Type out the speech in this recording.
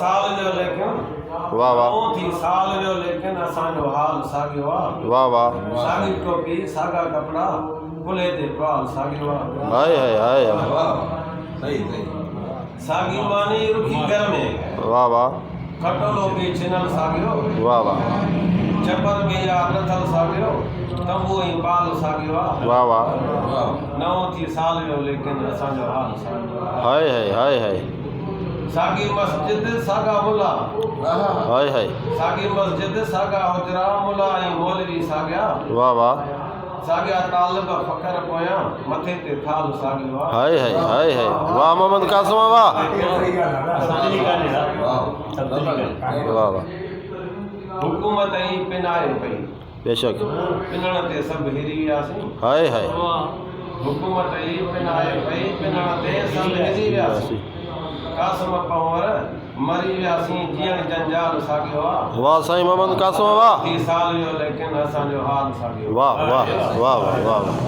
साल जो लेकिन वाह वाह थी साल जो लेकिन असांजो हाल साॻियो आहे वाह वाह साॻी टोपी साॻा कपिड़ा कुल्हे ते टुवाल साॻियो आहे हाय हाय हाय सही सही साॻी मानी रुखी घर में वाह वाह खटोलो बि छिनल साॻियो वाह वाह चपर बि यार नथल साॻियो तंबू ऐं पाल साॻियो आहे वाह वाह नओं थी साल जो लेकिन असांजो हाल साॻियो आहे हाय हाय हाय हाय साॻी मस्जिद साॻा मुला हाय हाय साॻी मस्जिद साॻा हुजरा मुला ऐं मौलवी साॻिया वाह वाह साॻिया तालिब फ़ख़्र पोयां मथे ते थाल साॻियो आहे हाय हाय हाय हाय वाह मोहम्मद कासिम वाह वाह वाह हुकूमत ई पिनाए पई बेशक पिनण ते सभु हिरी वियासीं हाय हाय हुकूमत ई पिनाए पई पिनण ते सभु हिरी वियासीं कासिम पंवर मरी वियासीं जीअण जंजाल साॻियो आहे वाह साईं मोहम्मद कासिम वाह थी साल जो लेकिन असांजो हाल साॻियो वाह वाह वाह वाह वाह